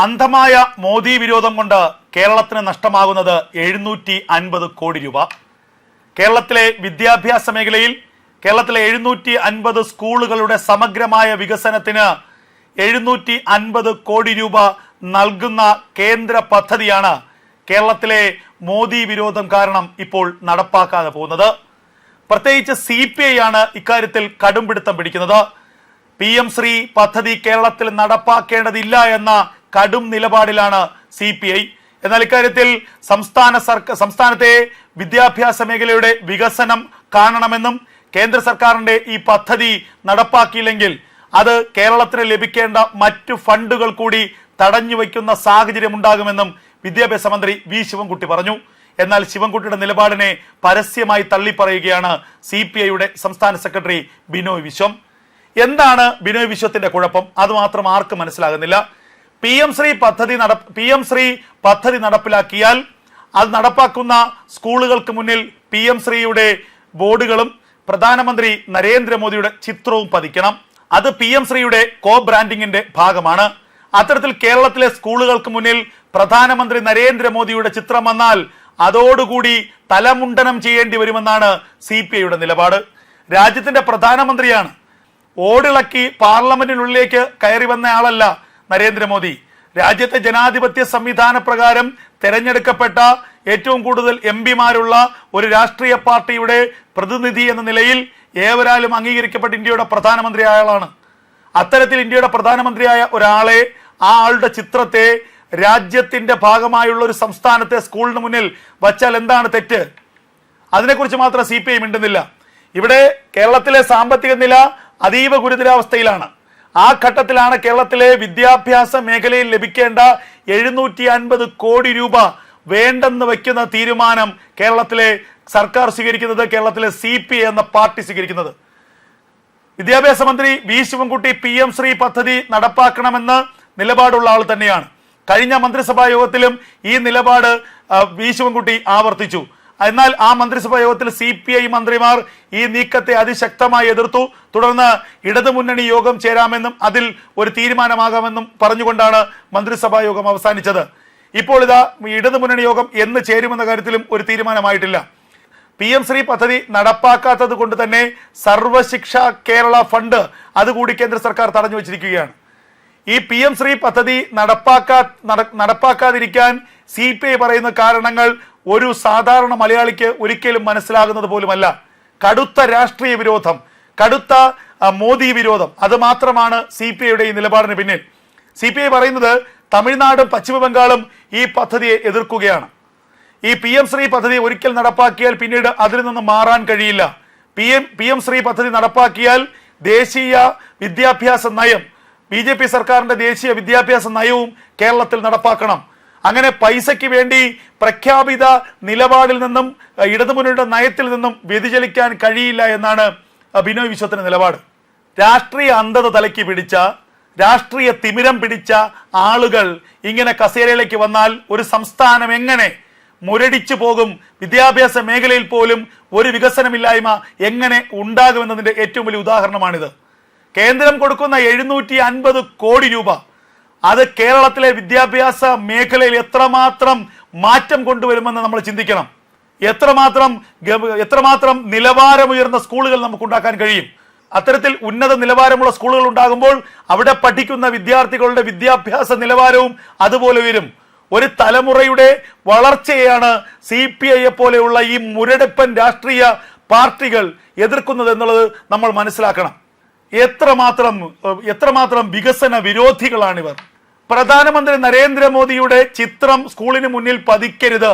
അന്ധമായ മോദി വിരോധം കൊണ്ട് കേരളത്തിന് നഷ്ടമാകുന്നത് 750 കോടി രൂപ. കേരളത്തിലെ വിദ്യാഭ്യാസ മേഖലയിൽ കേരളത്തിലെ 750 സ്കൂളുകളുടെ സമഗ്രമായ വികസനത്തിന് 750 കോടി രൂപ നൽകുന്ന കേന്ദ്ര പദ്ധതിയാണ് കേരളത്തിലെ മോദി വിരോധം കാരണം ഇപ്പോൾ നടപ്പാക്കാതെ പോകുന്നത്. പ്രത്യേകിച്ച് CPI ആണ് ഇക്കാര്യത്തിൽ കടുംപിടുത്തം പിടിക്കുന്നത്. PM ശ്രീ പദ്ധതി കേരളത്തിൽ നടപ്പാക്കേണ്ടതില്ല എന്ന കടും നിലപാടിലാണ് CPI. എന്നാൽ ഇക്കാര്യത്തിൽ സംസ്ഥാനത്തെ വിദ്യാഭ്യാസ മേഖലയുടെ വികസനം കാണണമെന്നും കേന്ദ്ര സർക്കാരിന്റെ ഈ പദ്ധതി നടപ്പാക്കിയില്ലെങ്കിൽ അത് കേരളത്തിന് ലഭിക്കേണ്ട മറ്റു ഫണ്ടുകൾ കൂടി തടഞ്ഞു വയ്ക്കുന്ന സാഹചര്യം ഉണ്ടാകുമെന്നും വിദ്യാഭ്യാസ മന്ത്രി വി ശിവൻകുട്ടി പറഞ്ഞു. എന്നാൽ ശിവൻകുട്ടിയുടെ നിലപാടിനെ പരസ്യമായി തള്ളിപ്പറയുകയാണ് CPIയുടെ സംസ്ഥാന സെക്രട്ടറി ബിനോയ് വിശ്വം. എന്താണ് ബിനോയ് വിശ്വത്തിന്റെ കുഴപ്പം? അത് മാത്രം ആർക്കും മനസ്സിലാകുന്നില്ല. PM ശ്രീ പദ്ധതി നടപ്പിലാക്കിയാൽ അത് നടപ്പാക്കുന്ന സ്കൂളുകൾക്ക് മുന്നിൽ PM ശ്രീയുടെ ബോർഡുകളും പ്രധാനമന്ത്രി നരേന്ദ്രമോദിയുടെ ചിത്രവും പതിക്കണം. അത് PM ശ്രീയുടെ കോ ബ്രാൻഡിങ്ങിന്റെ ഭാഗമാണ്. അത്തരത്തിൽ കേരളത്തിലെ സ്കൂളുകൾക്ക് മുന്നിൽ പ്രധാനമന്ത്രി നരേന്ദ്രമോദിയുടെ ചിത്രം വന്നാൽ അതോടുകൂടി തലമുണ്ടനം ചെയ്യേണ്ടി വരുമെന്നാണ് CPIയുടെ നിലപാട്. രാജ്യത്തിന്റെ പ്രധാനമന്ത്രിയാണ്. ഓടിളക്കി പാർലമെന്റിനുള്ളിലേക്ക് കയറി വന്ന ആളല്ല നരേന്ദ്രമോദി. രാജ്യത്തെ ജനാധിപത്യ സംവിധാന പ്രകാരം തെരഞ്ഞെടുക്കപ്പെട്ട ഏറ്റവും കൂടുതൽ MP-മാരുള്ള ഒരു രാഷ്ട്രീയ പാർട്ടിയുടെ പ്രതിനിധി എന്ന നിലയിൽ ഏവരാലും അംഗീകരിക്കപ്പെട്ട ഇന്ത്യയുടെ പ്രധാനമന്ത്രിയായ ആളാണ്. അത്തരത്തിൽ ഇന്ത്യയുടെ പ്രധാനമന്ത്രിയായ ഒരാളെ, ആ ആളുടെ ചിത്രത്തെ രാജ്യത്തിന്റെ ഭാഗമായുള്ള ഒരു സംസ്ഥാനത്തെ സ്കൂളിന് മുന്നിൽ വച്ചാൽ എന്താണ് തെറ്റ്? അതിനെക്കുറിച്ച് മാത്രം CPI മിണ്ടുന്നില്ല. ഇവിടെ കേരളത്തിലെ സാമ്പത്തിക നില അതീവ ഗുരുതരാവസ്ഥയിലാണ്. ആ ഘട്ടത്തിലാണ് കേരളത്തിലെ വിദ്യാഭ്യാസ മേഖലയിൽ ലഭിക്കേണ്ട 750 കോടി രൂപ വേണ്ടെന്ന് വയ്ക്കുന്ന തീരുമാനം കേരളത്തിലെ സർക്കാർ സ്വീകരിക്കുന്നത്, കേരളത്തിലെ CPI എന്ന പാർട്ടി സ്വീകരിക്കുന്നത്. വിദ്യാഭ്യാസ മന്ത്രി വി ശിവൻകുട്ടി PM ശ്രീ പദ്ധതി നടപ്പാക്കണമെന്ന് നിലപാടുള്ള ആൾ തന്നെയാണ്. കഴിഞ്ഞ മന്ത്രിസഭാ യോഗത്തിലും ഈ നിലപാട് വി ശിവൻകുട്ടി ആവർത്തിച്ചു. എന്നാൽ ആ മന്ത്രിസഭാ യോഗത്തിൽ CPI മന്ത്രിമാർ ഈ നീക്കത്തെ അതിശക്തമായി എതിർത്തു. തുടർന്ന് ഇടതുമുന്നണി യോഗം ചേരാമെന്നും അതിൽ ഒരു തീരുമാനമാകാമെന്നും പറഞ്ഞുകൊണ്ടാണ് മന്ത്രിസഭാ യോഗം അവസാനിച്ചത്. ഇപ്പോൾ ഇതാ ഇടതുമുന്നണി യോഗം എന്ന് ചേരുമെന്ന കാര്യത്തിലും ഒരു തീരുമാനമായിട്ടില്ല. PM ശ്രീ പദ്ധതി നടപ്പാക്കാത്തത് കൊണ്ട് തന്നെ സർവശിക്ഷ കേരള ഫണ്ട് അതുകൂടി കേന്ദ്ര സർക്കാർ തടഞ്ഞു വെച്ചിരിക്കുകയാണ്. ഈ PM ശ്രീ പദ്ധതി നടപ്പാക്കാതിരിക്കാൻ CPI പറയുന്ന കാരണങ്ങൾ ഒരു സാധാരണ മലയാളിക്ക് ഒരിക്കലും മനസ്സിലാകുന്നത് പോലുമല്ല. കടുത്ത രാഷ്ട്രീയ വിരോധം, കടുത്ത മോദി വിരോധം, അത് മാത്രമാണ് CPIയുടെ ഈ നിലപാടിന് പിന്നിൽ. CPI പറയുന്നത് തമിഴ്നാടും പശ്ചിമ ബംഗാളും ഈ പദ്ധതിയെ എതിർക്കുകയാണ്. ഈ PM ശ്രീ പദ്ധതി ഒരിക്കൽ നടപ്പാക്കിയാൽ പിന്നീട് അതിൽ നിന്ന് മാറാൻ കഴിയില്ല. PM ശ്രീ പദ്ധതി നടപ്പാക്കിയാൽ ദേശീയ വിദ്യാഭ്യാസ നയം, BJP സർക്കാരിന്റെ ദേശീയ വിദ്യാഭ്യാസ നയവും കേരളത്തിൽ നടപ്പാക്കണം. അങ്ങനെ പൈസയ്ക്ക് വേണ്ടി പ്രഖ്യാപിത നിലപാടിൽ നിന്നും ഇടതുമുന്നണിയുടെ നയത്തിൽ നിന്നും വ്യതിചലിക്കാൻ കഴിയില്ല എന്നാണ് ബിനോയ് വിശ്വത്തിന്റെ നിലപാട്. രാഷ്ട്രീയ അന്ധത തലയ്ക്ക് പിടിച്ച, രാഷ്ട്രീയ തിമിരം പിടിച്ച ആളുകൾ ഇങ്ങനെ കസേരയിലേക്ക് വന്നാൽ ഒരു സംസ്ഥാനം എങ്ങനെ മുരടിച്ചു പോകും? വിദ്യാഭ്യാസ മേഖലയിൽ പോലും ഒരു വികസനമില്ലായ്മ എങ്ങനെ ഉണ്ടാകുമെന്നതിന്റെ ഏറ്റവും വലിയ ഉദാഹരണമാണിത്. കേന്ദ്രം കൊടുക്കുന്ന 750 കോടി രൂപ അത് കേരളത്തിലെ വിദ്യാഭ്യാസ മേഖലയിൽ എത്രമാത്രം മാറ്റം കൊണ്ടുവരുമെന്ന് നമ്മൾ ചിന്തിക്കണം. എത്രമാത്രം നിലവാരമുയർന്ന സ്കൂളുകൾ നമുക്ക് ഉണ്ടാക്കാൻ കഴിയും? അത്തരത്തിൽ ഉന്നത നിലവാരമുള്ള സ്കൂളുകൾ ഉണ്ടാകുമ്പോൾ അവിടെ പഠിക്കുന്ന വിദ്യാർത്ഥികളുടെ വിദ്യാഭ്യാസ നിലവാരവും അതുപോലെ ഉയരും. ഒരു തലമുറയുടെ വളർച്ചയെയാണ് CPI പോലെയുള്ള ഈ മുരടപ്പൻ രാഷ്ട്രീയ പാർട്ടികൾ എതിർക്കുന്നത് എന്നുള്ളത് നമ്മൾ മനസ്സിലാക്കണം. എത്രമാത്രം വികസന വിരോധികളാണിവർ. പ്രധാനമന്ത്രി നരേന്ദ്രമോദിയുടെ ചിത്രം സ്കൂളിന് മുന്നിൽ പതിക്കരുത്.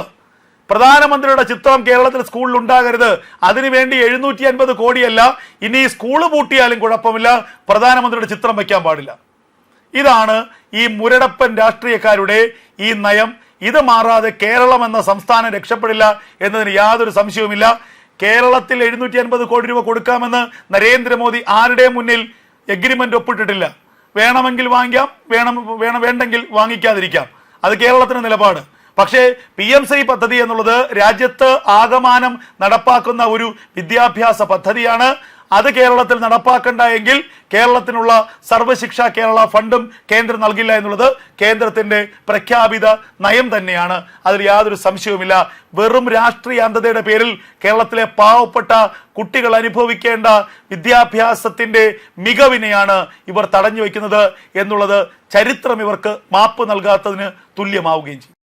പ്രധാനമന്ത്രിയുടെ ചിത്രം കേരളത്തിൽ സ്കൂളിൽ ഉണ്ടാകരുത്. അതിനുവേണ്ടി 750 കോടിയല്ല, ഇനി സ്കൂള് പൂട്ടിയാലും കുഴപ്പമില്ല, പ്രധാനമന്ത്രിയുടെ ചിത്രം വയ്ക്കാൻ പാടില്ല. ഇതാണ് ഈ മുരടപ്പൻ രാഷ്ട്രീയക്കാരുടെ ഈ നയം. ഇത് മാറാതെ കേരളം എന്ന സംസ്ഥാനം രക്ഷപ്പെടില്ല എന്നതിന് യാതൊരു സംശയവുമില്ല. കേരളത്തിൽ 750 കോടി രൂപ കൊടുക്കാമെന്ന് നരേന്ദ്രമോദി ആരുടെയും മുന്നിൽ എഗ്രിമെന്റ് ഒപ്പിട്ടിട്ടില്ല. വേണമെങ്കിൽ വാങ്ങിക്കാം, വേണ്ടെങ്കിൽ വാങ്ങിക്കാതിരിക്കാം. അത് കേരളത്തിന്റെ നിലപാട്. പക്ഷേ PM ശ്രീ പദ്ധതി എന്നുള്ളത് രാജ്യത്ത് ആകമാനം നടപ്പാക്കുന്ന ഒരു വിദ്യാഭ്യാസ പദ്ധതിയാണ്. അത് കേരളത്തിൽ നടപ്പാക്കണ്ട എങ്കിൽ കേരളത്തിനുള്ള സർവശിക്ഷ കേരള ഫണ്ടും കേന്ദ്രം നൽകില്ല എന്നുള്ളത് കേന്ദ്രത്തിന്റെ പ്രഖ്യാപിത നയം തന്നെയാണ്. അതിൽ യാതൊരു സംശയവുമില്ല. വെറും രാഷ്ട്രീയ അന്ധതയുടെ പേരിൽ കേരളത്തിലെ പാവപ്പെട്ട കുട്ടികൾ അനുഭവിക്കേണ്ട വിദ്യാഭ്യാസത്തിന്റെ മികവിനെയാണ് ഇവർ തടഞ്ഞു വയ്ക്കുന്നത് എന്നുള്ളത് ചരിത്രം ഇവർക്ക് മാപ്പ് നൽകാത്തതിന് തുല്യമാവുകയും ചെയ്യും.